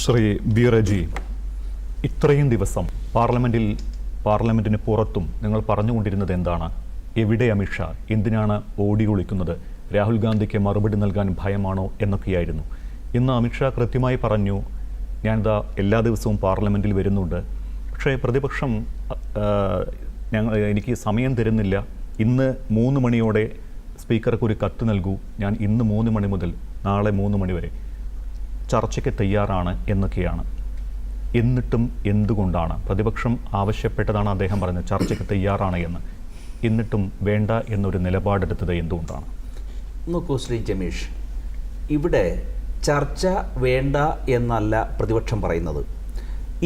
Shri B Reji, ഇത്രയും ദിവസം പാർലമെന്റിന് പുറത്തും നിങ്ങൾ പറഞ്ഞുകൊണ്ടിരുന്നത് എന്താണ്? എവിടെ അമിത്ഷാ? എന്തിനാണ് ഓടി ഒളിക്കുന്നത്? രാഹുൽ ഗാന്ധിക്ക് മറുപടി നൽകാൻ ഭയമാണോ എന്നൊക്കെയായിരുന്നു. ഇന്ന് അമിത്ഷാ കൃത്യമായി പറഞ്ഞു, ഞാനിതാ എല്ലാ ദിവസവും പാർലമെന്റിൽ വരുന്നുണ്ട്, പക്ഷേ പ്രതിപക്ഷം എനിക്ക് സമയം തരുന്നില്ല. ഇന്ന് 3 മണിയോടെ സ്പീക്കർക്ക് ഒരു കത്ത് നൽകൂ, ഞാൻ ഇന്ന് 3 മണി മുതൽ നാളെ 3 മണി വരെ ചർച്ചയ്ക്ക് തയ്യാറാണ് എന്നൊക്കെയാണ്. എന്നിട്ടും എന്തുകൊണ്ടാണ് പ്രതിപക്ഷം ആവശ്യപ്പെട്ടതാണ് അദ്ദേഹം പറഞ്ഞത്, ചർച്ചയ്ക്ക് തയ്യാറാണ് എന്ന്, എന്നിട്ടും വേണ്ട എന്നൊരു നിലപാടെടുത്തത് എന്തുകൊണ്ടാണ്? നോക്കൂ ശ്രീ ജമീഷ്, ഇവിടെ ചർച്ച വേണ്ട എന്നല്ല പ്രതിപക്ഷം പറയുന്നത്.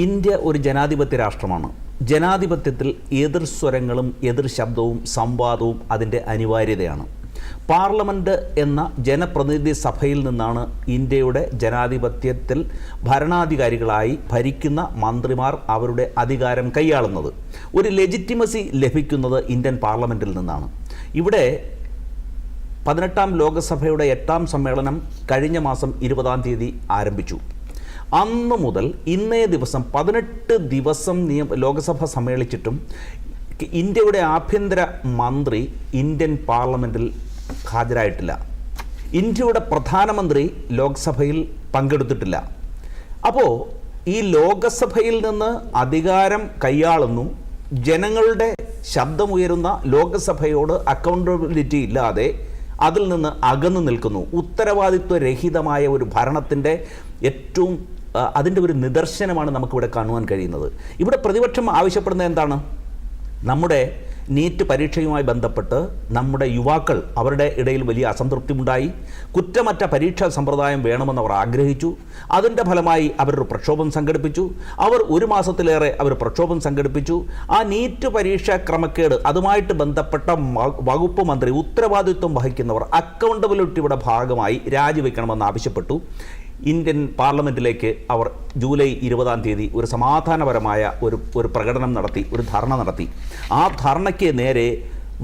ഇന്ത്യ ഒരു ജനാധിപത്യ രാഷ്ട്രമാണ്. ജനാധിപത്യത്തിൽ എതിർ സ്വരങ്ങളും എതിർ ശബ്ദവും സംവാദവും അതിൻ്റെ അനിവാര്യതയാണ്. പാർലമെൻറ്റ് എന്ന ജനപ്രതിനിധി സഭയിൽ നിന്നാണ് ഇന്ത്യയുടെ ജനാധിപത്യത്തിൽ ഭരണാധികാരികളായി ഭരിക്കുന്ന മന്ത്രിമാർ അവരുടെ അധികാരം കൈയാളുന്നത്. ഒരു ലെജിറ്റിമസി ലഭിക്കുന്നത് ഇന്ത്യൻ പാർലമെൻറ്റിൽ നിന്നാണ്. ഇവിടെ 18ാം ലോകസഭയുടെ 8ാം സമ്മേളനം കഴിഞ്ഞ മാസം 20-ാം തീയതി ആരംഭിച്ചു. അന്നു മുതൽ ഇന്നേ ദിവസം 18 ദിവസം ലോകസഭ സമ്മേളിച്ചിട്ടും ഇന്ത്യയുടെ ആഭ്യന്തര മന്ത്രി ഇന്ത്യൻ പാർലമെൻറ്റിൽ ഹാജരായിട്ടില്ല. ഇന്ത്യയുടെ പ്രധാനമന്ത്രി ലോക്സഭയിൽ പങ്കെടുത്തിട്ടില്ല. അപ്പോൾ ഈ ലോകസഭയിൽ നിന്ന് അധികാരം കൈയാളുന്നു, ജനങ്ങളുടെ ശബ്ദമുയരുന്ന ലോകസഭയോട് അക്കൗണ്ടബിലിറ്റി ഇല്ലാതെ അതിൽ നിന്ന് അകന്നു നിൽക്കുന്നു. ഉത്തരവാദിത്വരഹിതമായ ഒരു ഭരണത്തിൻ്റെ ഏറ്റവും അതിൻ്റെ ഒരു നിദർശനമാണ് നമുക്കിവിടെ കാണുവാൻ കഴിയുന്നത്. ഇവിടെ പ്രതിപക്ഷം ആവശ്യപ്പെടുന്നത് എന്താണ്? നമ്മുടെ നീറ്റ് പരീക്ഷയുമായി ബന്ധപ്പെട്ട് നമ്മുടെ യുവാക്കൾ, അവരുടെ ഇടയിൽ വലിയ അസംതൃപ്തിയുണ്ടായി. കുറ്റമറ്റ പരീക്ഷാ സമ്പ്രദായം വേണമെന്ന് അവർ ആഗ്രഹിച്ചു. അതിൻ്റെ ഫലമായി അവരൊരു പ്രക്ഷോഭം സംഘടിപ്പിച്ചു. അവർ 1 മാസത്തിലേറെ പ്രക്ഷോഭം സംഘടിപ്പിച്ചു. ആ നീറ്റ് പരീക്ഷാ ക്രമക്കേട് അതുമായിട്ട് ബന്ധപ്പെട്ട വകുപ്പ് മന്ത്രി, ഉത്തരവാദിത്വം വഹിക്കുന്നവർ അക്കൗണ്ടബിലിറ്റിയുടെ ഭാഗമായി രാജിവെക്കണമെന്ന് ആവശ്യപ്പെട്ടു. ഇന്ത്യൻ പാർലമെൻറ്റിലേക്ക് അവർ ജൂലൈ 20-ാം തീയതി ഒരു സമാധാനപരമായ ഒരു പ്രകടനം നടത്തി, ഒരു ധർണ നടത്തി. ആ ധർണയ്ക്ക് നേരെ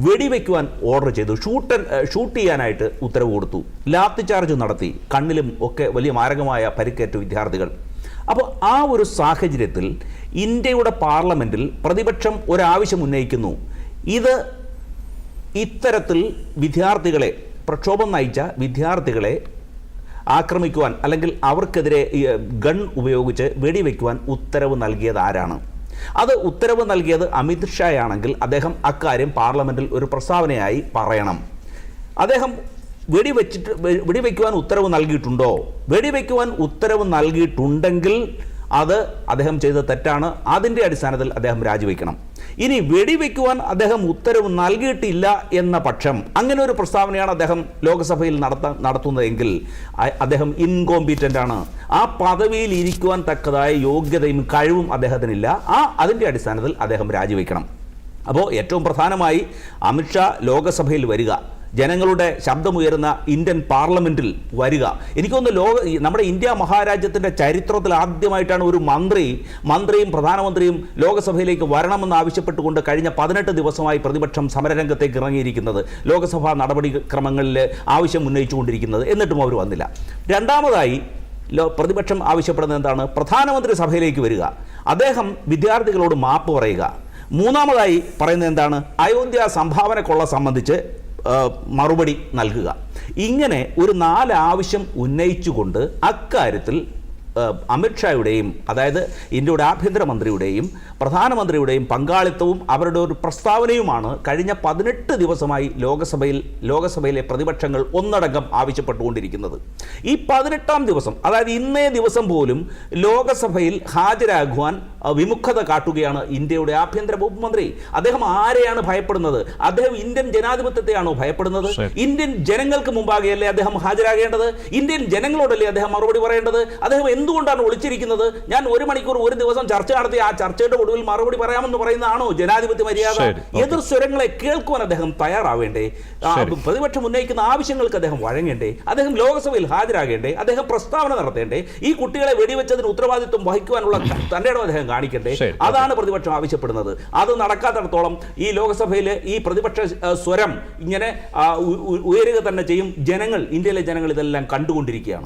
വെടിവെക്കുവാൻ ഓർഡർ ചെയ്തു, ഷൂട്ട് ചെയ്യാനായിട്ട് ഉത്തരവ് കൊടുത്തു. ലാത്തി ചാർജ് നടത്തി. കണ്ണിലും ഒക്കെ വലിയ മാരകമായ പരിക്കേറ്റു വിദ്യാർത്ഥികൾ. അപ്പോൾ ആ ഒരു സാഹചര്യത്തിൽ ഇന്ത്യയുടെ പാർലമെൻറ്റിൽ പ്രതിപക്ഷം ഒരാവശ്യം ഉന്നയിക്കുന്നു. ഇത് ഇത്തരത്തിൽ വിദ്യാർത്ഥികളെ, പ്രക്ഷോഭം നയിച്ച വിദ്യാർത്ഥികളെ ആക്രമിക്കുവാൻ അല്ലെങ്കിൽ അവർക്കെതിരെ ഗൺ ഉപയോഗിച്ച് വെടിവെക്കുവാൻ ഉത്തരവ് നൽകിയത് ആരാണ്? അത് ഉത്തരവ് നൽകിയത് അമിത് ഷായാണെങ്കിൽ അദ്ദേഹം പാർലമെൻറ്റിൽ ഒരു പ്രസ്താവനയായി പറയണം. അദ്ദേഹം വെടിവെക്കുവാൻ ഉത്തരവ് നൽകിയിട്ടുണ്ടോ? വെടിവെക്കുവാൻ ഉത്തരവ് നൽകിയിട്ടുണ്ടെങ്കിൽ അത് അദ്ദേഹം ചെയ്ത തെറ്റാണ്. അതിൻ്റെ അടിസ്ഥാനത്തിൽ അദ്ദേഹം രാജിവെക്കണം. ഇനി വെടിവെക്കുവാൻ അദ്ദേഹം ഉത്തരവ് നൽകിയിട്ടില്ല എന്ന പക്ഷം, അങ്ങനെ ഒരു പ്രസ്താവനയാണ് അദ്ദേഹം ലോകസഭയിൽ നടത്തുന്നതെങ്കിൽ അദ്ദേഹം ഇൻകോമ്പീറ്റൻ്റ് ആണ്. ആ പദവിയിൽ ഇരിക്കുവാൻ തക്കതായ യോഗ്യതയും കഴിവും അദ്ദേഹത്തിനില്ല. അതിൻ്റെ അടിസ്ഥാനത്തിൽ അദ്ദേഹം രാജിവെക്കണം. അപ്പോൾ ഏറ്റവും പ്രധാനമായി അമിത്ഷാ ലോകസഭയിൽ വരിക, ജനങ്ങളുടെ ശബ്ദമുയരുന്ന ഇന്ത്യൻ പാർലമെൻറ്റിൽ വരിക. എനിക്കൊന്ന് നമ്മുടെ ഇന്ത്യ മഹാരാജ്യത്തിൻ്റെ ചരിത്രത്തിൽ ആദ്യമായിട്ടാണ് ഒരു മന്ത്രിയും പ്രധാനമന്ത്രിയും ലോകസഭയിലേക്ക് വരണമെന്ന് ആവശ്യപ്പെട്ടുകൊണ്ട് കഴിഞ്ഞ 18 ദിവസമായി പ്രതിപക്ഷം സമരരംഗത്തേക്ക് ഇറങ്ങിയിരിക്കുന്നത്, ലോകസഭാ നടപടിക്രമങ്ങളിൽ ആവശ്യം ഉന്നയിച്ചുകൊണ്ടിരിക്കുന്നത്. എന്നിട്ടും അവർ വന്നില്ല. രണ്ടാമതായി പ്രതിപക്ഷം ആവശ്യപ്പെടുന്നത് എന്താണ്? പ്രധാനമന്ത്രി സഭയിലേക്ക് വരിക, അദ്ദേഹം വിദ്യാർത്ഥികളോട് മാപ്പ് പറയുക. മൂന്നാമതായി പറയുന്നത് എന്താണ്? അയോധ്യ സംഭാവന കൊള്ള സംബന്ധിച്ച് മറുപടി നൽകുക. ഇങ്ങനെ ഒരു 4 ആവശ്യം ഉന്നയിച്ചുകൊണ്ട് അക്കാര്യത്തിൽ അമിത്ഷായുടെയും, അതായത് ഇന്ത്യയുടെ ആഭ്യന്തരമന്ത്രിയുടെയും പ്രധാനമന്ത്രിയുടെയും പങ്കാളിത്തവും അവരുടെ ഒരു പ്രസ്താവനയുമാണ് കഴിഞ്ഞ 18 ദിവസമായി ലോകസഭയിലെ പ്രതിപക്ഷങ്ങൾ ഒന്നടങ്കം ആവശ്യപ്പെട്ടുകൊണ്ടിരിക്കുന്നത്. ഈ 18ാം ദിവസം, അതായത് ഇന്നേ ദിവസം പോലും ലോകസഭയിൽ ഹാജരാകുവാൻ വിമുഖത കാട്ടുകയാണ് ഇന്ത്യയുടെ ആഭ്യന്തര വകുപ്പ് മന്ത്രി. അദ്ദേഹം ആരെയാണ് ഭയപ്പെടുന്നത്? അദ്ദേഹം ഇന്ത്യൻ ജനാധിപത്യത്തെയാണോ ഭയപ്പെടുന്നത്? ഇന്ത്യൻ ജനങ്ങൾക്ക് മുമ്പാകെയല്ലേ അദ്ദേഹം ഹാജരാകേണ്ടത്? ഇന്ത്യൻ ജനങ്ങളോടല്ലേ അദ്ദേഹം മറുപടി പറയേണ്ടത്? അദ്ദേഹം എന്തുകൊണ്ടാണ് ഒളിച്ചിരിക്കുന്നത്? ഞാൻ 1 മണിക്കൂർ ഒരു ദിവസം ചർച്ച നടത്തി, ആ ചർച്ചയുടെ ഒടുവിൽ മറുപടി പറയാമെന്ന് പറയുന്നതാണോ ജനാധിപത്യ മര്യാദ? എതിർ സ്വരങ്ങളെ കേൾക്കുവാൻ അദ്ദേഹം തയ്യാറാവേണ്ടേ? പ്രതിപക്ഷം ഉന്നയിക്കുന്ന ആവശ്യങ്ങൾക്ക് അദ്ദേഹം വഴങ്ങേണ്ടേ? അദ്ദേഹം ലോകസഭയിൽ ഹാജരാകേണ്ടേ? അദ്ദേഹം പ്രസ്താവന നടത്തേണ്ടേ? ഈ കുട്ടികളെ വെടിവെച്ചതിന് ഉത്തരവാദിത്വം വഹിക്കുവാനുള്ള തന്റെ ഇടം അദ്ദേഹം കാണിക്കണ്ടേ? അതാണ് പ്രതിപക്ഷം ആവശ്യപ്പെടുന്നത്. അത് നടക്കാത്തിടത്തോളം ഈ ലോകസഭയിലെ ഈ പ്രതിപക്ഷ സ്വരം ഇങ്ങനെ ഉയരുക തന്നെ ചെയ്യും. ഇന്ത്യയിലെ ജനങ്ങൾ ഇതെല്ലാം കണ്ടുകൊണ്ടിരിക്കുകയാണ്.